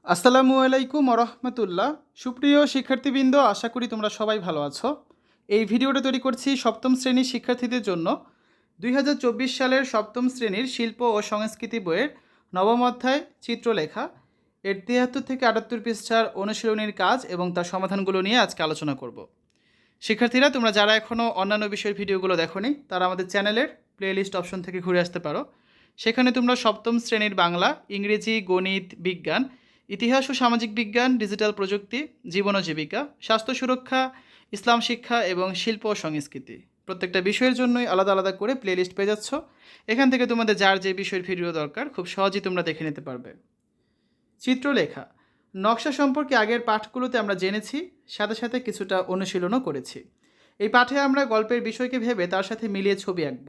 আসসালামু আলাইকুম রহমতুল্লাহ। সুপ্রিয় শিক্ষার্থীবৃন্দ, আশা করি তোমরা সবাই ভালো আছো। এই ভিডিওটা তৈরি করছি সপ্তম শ্রেণীর শিক্ষার্থীদের জন্য। 2024 সালের সপ্তম শ্রেণীর শিল্প ও সংস্কৃতি বইয়ের নবম অধ্যায় চিত্রলেখা এর 73 থেকে 78 পৃষ্ঠার অনুশীলনীর কাজ এবং তার সমাধানগুলো নিয়ে আজকে আলোচনা করব। শিক্ষার্থীরা, তোমরা যারা এখনও অন্যান্য বিষয়ের ভিডিওগুলো দেখোনি তারা আমাদের চ্যানেলের প্লেলিস্ট অপশন থেকে ঘুরে আসতে পারো। সেখানে তোমরা সপ্তম শ্রেণীর বাংলা, ইংরেজি, গণিত, বিজ্ঞান, ইতিহাস ও সামাজিক বিজ্ঞান, ডিজিটাল প্রযুক্তি, জীবন ও জীবিকা, স্বাস্থ্য সুরক্ষা, ইসলাম শিক্ষা এবং শিল্প ও সংস্কৃতি প্রত্যেকটা বিষয়ের জন্যই আলাদা আলাদা করে প্লেলিস্ট পেয়ে যাচ্ছ। এখান থেকে তোমাদের যার যে বিষয়ের ভিডিও দরকার খুব সহজেই তোমরা দেখে নিতে পারবে। চিত্রলেখা নকশা সম্পর্কে আগের পাঠগুলোতে আমরা জেনেছি, সাথে সাথে কিছুটা অনুশীলনও করেছি। এই পাঠে আমরা গল্পের বিষয়কে ভেবে তার সাথে মিলিয়ে ছবি আঁকব।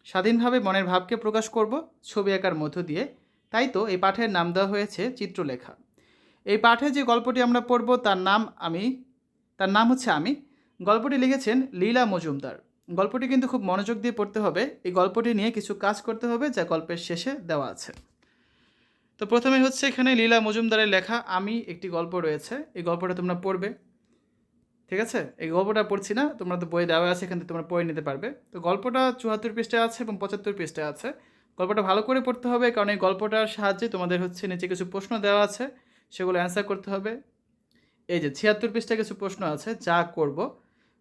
স্বাধীনভাবে মনের ভাবকে প্রকাশ করব ছবি আঁকার মধ্য দিয়ে। তাই তো এই পাঠের নাম দেওয়া হয়েছে চিত্রলেখা। এই পাঠে যে গল্পটি আমরা পড়ব তার নাম হচ্ছে আমি। গল্পটি লিখেছেন লীলা মজুমদার। গল্পটি কিন্তু খুব মনোযোগ দিয়ে পড়তে হবে। এই গল্পটি নিয়ে কিছু কাজ করতে হবে যা গল্পের শেষে দেওয়া আছে। তো প্রথমে হচ্ছে এখানে লীলা মজুমদারের লেখা আমি একটি গল্প রয়েছে। এই গল্পটা তোমরা পড়বে, ঠিক আছে? এই গল্পটা পড়ছি না, তোমরা তো বই দেওয়া আছে, এখান থেকে তোমরা পড়ে নিতে পারবে। তো গল্পটা 74 পৃষ্ঠায় আছে এবং 75 পৃষ্ঠায় আছে। গল্পটা ভালো করে পড়তে হবে, কারণ এই গল্পটার সাহায্যে তোমাদের হচ্ছে নিচে কিছু প্রশ্ন দেওয়া আছে, সেগুলো অ্যান্সার করতে হবে। এই যে 76 পৃষ্ঠায় কিছু প্রশ্ন আছে যা করব,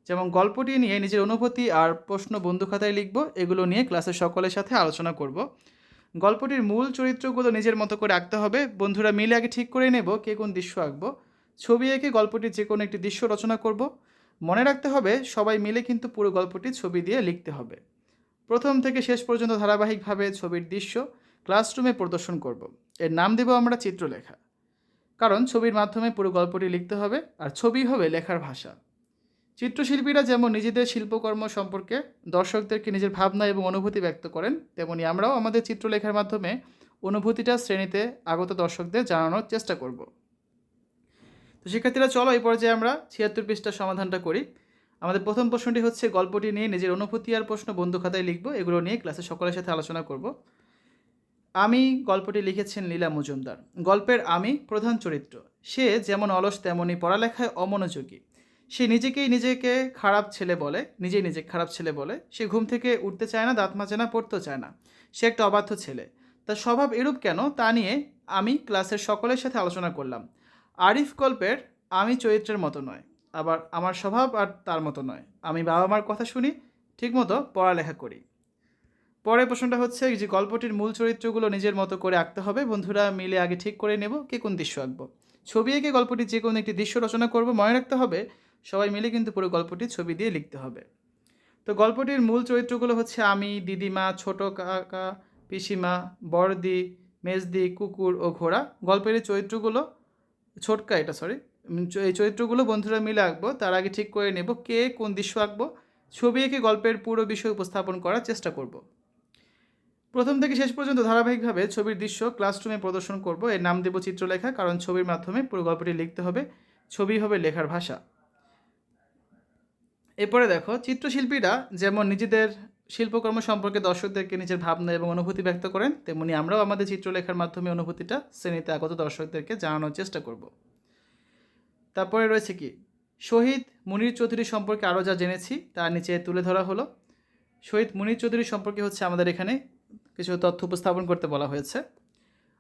যেমন গল্পটি নিয়ে নিজের অনুভূতি আর প্রশ্ন বন্ধু খাতায় লিখব। এগুলো নিয়ে ক্লাসের সকলের সাথে আলোচনা করব। গল্পটির মূল চরিত্রগুলো নিজের মতো করে আঁকতে হবে। বন্ধুরা মিলে আগে ঠিক করে নেব কে কোন দৃশ্য আঁকবো। ছবি এঁকে গল্পটির যে কোনো একটি দৃশ্য রচনা করব। মনে রাখতে হবে সবাই মিলে কিন্তু পুরো গল্পটি ছবি দিয়ে লিখতে হবে। প্রথম থেকে শেষ পর্যন্ত ধারাবাহিকভাবে ছবির দৃশ্য ক্লাসরুমে প্রদর্শন করব। এর নাম দেব আমরা চিত্রলেখা, কারণ ছবির মাধ্যমে পুরো গল্পটি লিখতে হবে আর ছবি হবে লেখার ভাষা। চিত্রশিল্পীরা যেমন নিজেদের শিল্পকর্ম সম্পর্কে দর্শকদেরকে নিজের ভাবনা এবং অনুভূতি ব্যক্ত করেন, তেমনি আমরাও আমাদের চিত্রলেখার মাধ্যমে অনুভূতিটা শ্রেণীতে আগত দর্শকদের জানানোর চেষ্টা করব। তো শিক্ষার্থীরা, চলো এই পর্যায়ে আমরা 76 পৃষ্ঠার সমাধানটা করি। আমাদের প্রথম প্রশ্নটি হচ্ছে গল্পটি নিয়ে নিজের অনুভূতি আর প্রশ্ন বন্ধু খাতায় লিখব। এগুলো নিয়ে ক্লাসে সকলের সাথে আলোচনা করব। আমি গল্পটি লিখেছেন লীলা মজুমদার। গল্পের আমি প্রধান চরিত্র। সে যেমন অলস তেমনই পড়ালেখায় অমনোযোগী। সে নিজেকে খারাপ ছেলে বলে, নিজেকে খারাপ ছেলে বলে। সে ঘুম থেকে উঠতে চায় না, দাঁত মাজে না, পড়তেও চায় না। সে একটা অবাধ্য ছেলে। তার স্বভাব এরূপ কেন তা নিয়ে আমি ক্লাসের সকলের সাথে আলোচনা করলাম। আরিফ গল্পের আমি চরিত্রের মতো নয়, আবার আমার স্বভাব আর তার মতো নয়। আমি বাবা মার কথা শুনি, ঠিকমতো পড়ালেখা করি। পরের প্রশ্নটা হচ্ছে যে গল্পটির মূল চরিত্রগুলো নিজের মতো করে আঁকতে হবে। বন্ধুরা মিলে আগে ঠিক করে নেব কে কোন দৃশ্য আঁকবো। ছবি এঁকে গল্পটির যে কোনো একটি দৃশ্য রচনা করব। মনে রাখতে হবে সবাই মিলে কিন্তু পুরো গল্পটি ছবি দিয়ে লিখতে হবে। তো গল্পটির মূল চরিত্রগুলো হচ্ছে আমি, দিদিমা, ছোট কাকা, পিসিমা, বড়দি, মেজদি, কুকুর ও ঘোড়া। গল্পের এই চরিত্রগুলো এই চরিত্রগুলো বন্ধুরা মিলে আঁকবো। তার আগে ঠিক করে নেব কে কোন দৃশ্য আঁকবো। ছবি এঁকে গল্পের পুরো বিষয় উপস্থাপন করার চেষ্টা করব। প্রথম থেকে শেষ পর্যন্ত ধারাবাহিকভাবে ছবির দৃশ্য ক্লাসরুমে প্রদর্শন করব। এর নাম দেব চিত্রলেখা, কারণ ছবির মাধ্যমে পুরো গল্পটি লিখতে হবে। ছবি হবে লেখার ভাষা। এরপরে দেখো, চিত্রশিল্পীরা যেমন নিজেদের শিল্পকর্ম সম্পর্কে দর্শকদেরকে নিজের ভাবনা এবং অনুভূতি ব্যক্ত করেন, তেমনি আমরাও আমাদের চিত্রলেখার মাধ্যমে অনুভূতিটা শ্রেণীতে আগত দর্শকদেরকে জানানোর চেষ্টা করব। তারপরে রয়েছে কি, শহীদ মুনীর চৌধুরী সম্পর্কে আরও যা জেনেছি তার নিচে তুলে ধরা হলো। শহীদ মুনীর চৌধুরী সম্পর্কে হচ্ছে আমাদের এখানে কিছু তথ্য উপস্থাপন করতে বলা হয়েছে।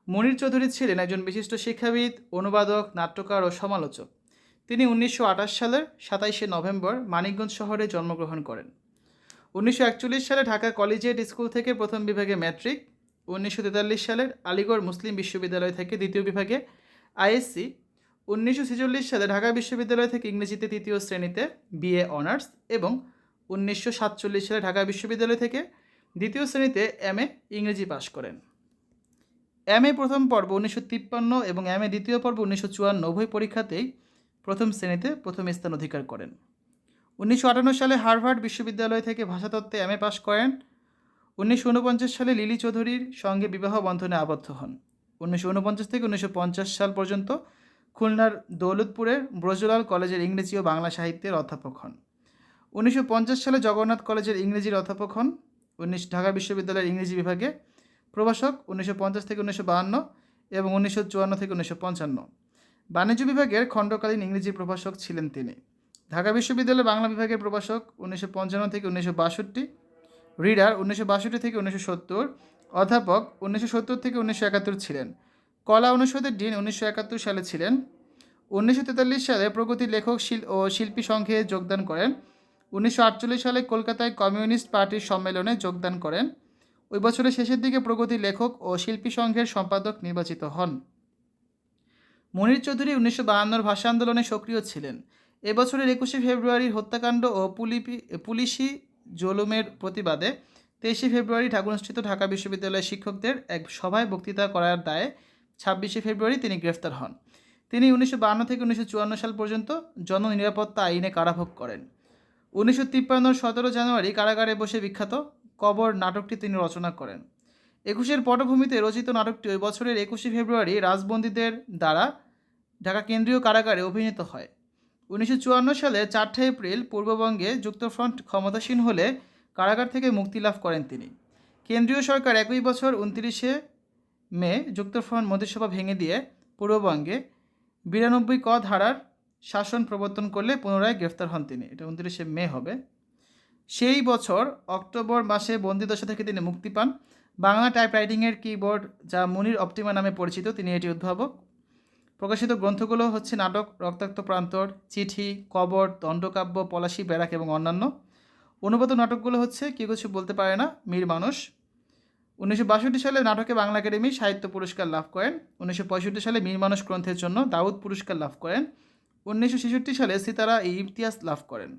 মুনীর চৌধুরী ছিলেন একজন বিশিষ্ট শিক্ষাবিদ, অনুবাদক, নাট্যকার ও সমালোচক। তিনি 1928 সালের 27শে নভেম্বর মানিকগঞ্জ শহরে জন্মগ্রহণ করেন। 1941 সালে ঢাকা কলেজিয়েট স্কুল থেকে প্রথম বিভাগে ম্যাট্রিক, 1943 সালের আলিগড় মুসলিম বিশ্ববিদ্যালয় থেকে দ্বিতীয় বিভাগে আইএসসি, 1946 সালে ঢাকা বিশ্ববিদ্যালয় থেকে ইংরেজিতে তৃতীয় শ্রেণীতে বিএ অনার্স এবং 1947 সালে ঢাকা বিশ্ববিদ্যালয় থেকে দ্বিতীয় শ্রেণীতে এমএ ইংরেজি পাশ করেন। এমএ প্রথম পর্ব 1953 এবং এমএ দ্বিতীয় পর্ব 1954 উভয় পরীক্ষাতেই প্রথম শ্রেণীতে প্রথম স্থান অধিকার করেন। 1958 সালে হার্ভার্ড বিশ্ববিদ্যালয় থেকে ভাষাতত্ত্বে এমএ পাশ করেন। 1949 সালে লিলি চৌধুরীর সঙ্গে বিবাহ বন্ধনে আবদ্ধ হন। 1949 থেকে 1950 সাল পর্যন্ত খুলনার দৌলতপুরের ব্রজলাল কলেজের ইংরেজি ও বাংলা সাহিত্যের অধ্যাপক হন। 1950 সালে জগন্নাথ কলেজের ইংরেজির অধ্যাপক হন। ঢাকা বিশ্ববিদ্যালয়ের ইংরেজি বিভাগে প্রভাষক 1950 থেকে 1952 এবং 1954 থেকে 1955। বাণিজ্য বিভাগের খণ্ডকালীন ইংরেজি প্রভাষক ছিলেন তিনি। ঢাকা বিশ্ববিদ্যালয়ের বাংলা বিভাগের প্রভাষক 1955 থেকে 1962, রিডার 1962 থেকে 1970, অধ্যাপক 1970 থেকে 1971 ছিলেন। কলা অনুষদের ডিন 1971 সালে ছিলেন। 1943 সালে প্রগতি লেখক ও শিল্পী সংঘে যোগদান করেন। 1948 সালে কলকাতায় কমিউনিস্ট পার্টির সম্মেলনে যোগদান করেন। ওই বছরের শেষের দিকে প্রগতি লেখক ও শিল্পী সংঘের সম্পাদক নির্বাচিত হন। মনির চৌধুরী 1952 ভাষা আন্দোলনে সক্রিয় ছিলেন। এবছরের 21শে ফেব্রুয়ারির হত্যাকাণ্ড ও পুলিশি জুলুমের প্রতিবাদে 23শে ফেব্রুয়ারি ঢাকুনস্থিত ঢাকা বিশ্ববিদ্যালয়ের শিক্ষকদের এক সভায় বক্তৃতা করার দায়ে 26শে ফেব্রুয়ারি তিনি গ্রেফতার হন। তিনি 1952 থেকে 1954 সাল পর্যন্ত জননিরাপত্তা আইনে কারাভোগ করেন। 1953 17 জানুয়ারি কারাগারে বসে বিখ্যাত কবর নাটকটি তিনি রচনা করেন। 21-এর পটভূমিতে রচিত নাটকটি ওই বছরের 21শে ফেব্রুয়ারি রাজবন্দীদের দ্বারা ঢাকা কেন্দ্রীয় কারাগারে অভিনীত হয়। 1954 সালে 4 এপ্রিল পূর্ববঙ্গে যুক্তফ্রন্ট ক্ষমতাসীন হলে কারাগার থেকে মুক্তি লাভ করেন তিনি। কেন্দ্রীয় সরকার একই বছর 29শে মে যুক্তফ্রন্ট মন্ত্রিসভা ভেঙে দিয়ে পূর্ববঙ্গে 92 ক ধারার শাসন প্রবর্তন করলে পুনরায় গ্রেফতার হন তিনি। এটা 29শে মে হবে। সেই বছর অক্টোবর মাসে বন্দিদশা থেকে তিনি মুক্তি পান। বাংলা টাইপরাইটিংয়ের কিবোর্ড, যা মুনির অপটিমা নামে পরিচিত, তিনি এটি উদ্ভাবক। প্রকাশিত গ্রন্থগুলো হচ্ছে নাটক রক্তাক্ত প্রান্তর, চিঠি, কবর, দণ্ডকাব্য, পলাশী, ব্যারাক এবং অন্যান্য। অনুবাদ নাটকগুলো হচ্ছে কেউ কিছু বলতে পারে না, মীর মানুষ। 1962 সালে নাটকে বাংলা একাডেমি সাহিত্য পুরস্কার লাভ করেন। 1965 সালে মীর মানুষ গ্রন্থের জন্য দাউদ পুরস্কার লাভ করেন। 1966 সালে সিতারা ইমতিয়াজ লাভ করেন।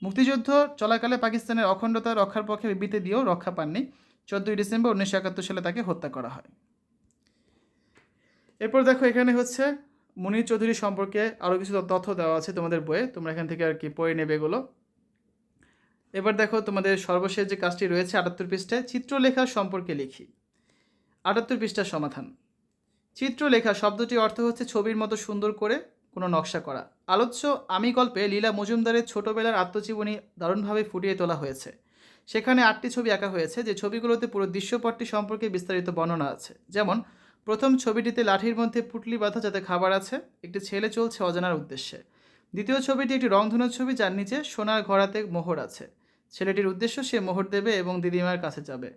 মুক্তিযুদ্ধ চলাকালে পাকিস্তানের অখণ্ডতা রক্ষার পক্ষে বিবৃতি দিয়েও রক্ষা পাননি। 14 ডিসেম্বর 1971 সালে তাকে হত্যা করা হয়। এরপর দেখো, এখানে হচ্ছে মুনির চৌধুরী সম্পর্কে আরও কিছু তথ্য দেওয়া আছে তোমাদের বইয়ে, তোমরা এখান থেকে আর কি পড়ে নেবে এগুলো। এবার দেখো, তোমাদের সর্বশেষ যে কাজটি রয়েছে 78 পৃষ্ঠায়, চিত্রলেখা সম্পর্কে লিখি। 78 পৃষ্ঠার সমাধান। চিত্রলেখা শব্দটির অর্থ হচ্ছে ছবির মতো সুন্দর করে কোনো নকশা করা। আলোচ্য আমি গল্পে লীলা মজুমদারের ছোটবেলার আত্মজীবনী দারুণভাবে ফুটিয়ে তোলা হয়েছে। সেখানে 8টি ছবি আঁকা হয়েছে, যে ছবিগুলোতে পুরো দৃশ্যপটটি সম্পর্কে বিস্তারিত বর্ণনা আছে। যেমন প্রথম ছবিটিতে লাঠির মধ্যে পুটলি বাঁধা, যাতে খাবার আছে, একটি ছেলে চলছে অজানার উদ্দেশ্যে। দ্বিতীয় ছবিটি একটি রংধনুর ছবি, যার নিচে সোনার ঘোড়াতে মোহর আছে। ছেলেটির উদ্দেশ্য সে মোহর দেবে এবং দিদিমার কাছে যাবে।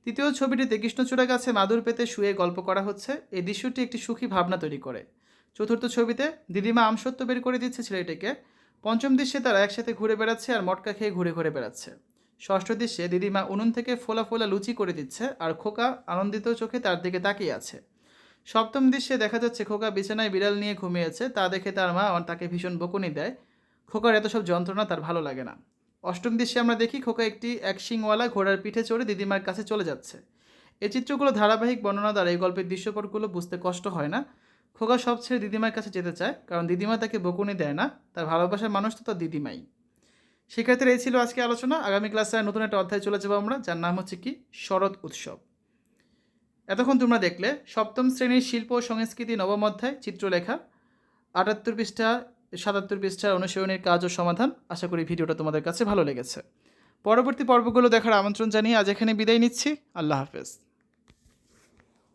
তৃতীয় ছবিটিতে কৃষ্ণচূড়া গাছে মাদুর পেতে শুয়ে গল্প করা হচ্ছে। এই দৃশ্যটি একটি সুখী ভাবনা তৈরি করে। চতুর্থ ছবিতে দিদিমা আমসত্ত্ব বের করে দিচ্ছে ছেলেটিকে। পঞ্চম দৃশ্যে তারা একসাথে ঘুরে বেড়াচ্ছে আর মটকা খেয়ে ঘুরে ঘুরে বেড়াচ্ছে। ষষ্ঠ দৃশ্যে দিদিমা উনুন থেকে ফোলা ফোলা লুচি করে দিচ্ছে আর খোকা আনন্দিত চোখে তার দিকে তাকিয়ে আছে। সপ্তম দৃশ্যে দেখা যাচ্ছে খোকা বিছানায় বিড়াল নিয়ে ঘুমিয়েছে, তা দেখে তার মা তাকে ভীষণ বকুনি দেয়। খোকার এত সব যন্ত্রণা তার ভালো লাগে না। অষ্টম দৃশ্যে আমরা দেখি খোকা একটি এক শিংওয়ালা ঘোড়ার পিঠে চড়ে দিদিমার কাছে চলে যাচ্ছে। এই চিত্রগুলো ধারাবাহিক বর্ণনা দ্বারা এই গল্পের দৃশ্যপটগুলো বুঝতে কষ্ট হয় না। খোকা সব ছেড়ে দিদিমার কাছে যেতে চায়, কারণ দিদিমা তাকে বকুনি দেয় না, তার ভালোবাসার মানুষ তো তার দিদিমাই। শিক্ষার্থীরা, এই ছিল আজকে আলোচনা। আগামী ক্লাসে নতুন একটা অধ্যায় চলে যাবো আমরা, যার নাম হচ্ছে কি শরৎ উৎসব। এতক্ষণ তোমরা দেখলে সপ্তম শ্রেণীর শিল্প ও সংস্কৃতি নবম অধ্যায় চিত্রলেখা 78 পৃষ্ঠা 77 পৃষ্ঠার অনুশীলনের কাজ ও সমাধান। আশা করি ভিডিওটা তোমাদের কাছে ভালো লেগেছে। পরবর্তী পর্বগুলো দেখার আমন্ত্রণ জানিয়ে আজ এখানে বিদায় নিচ্ছি। আল্লাহ হাফেজ।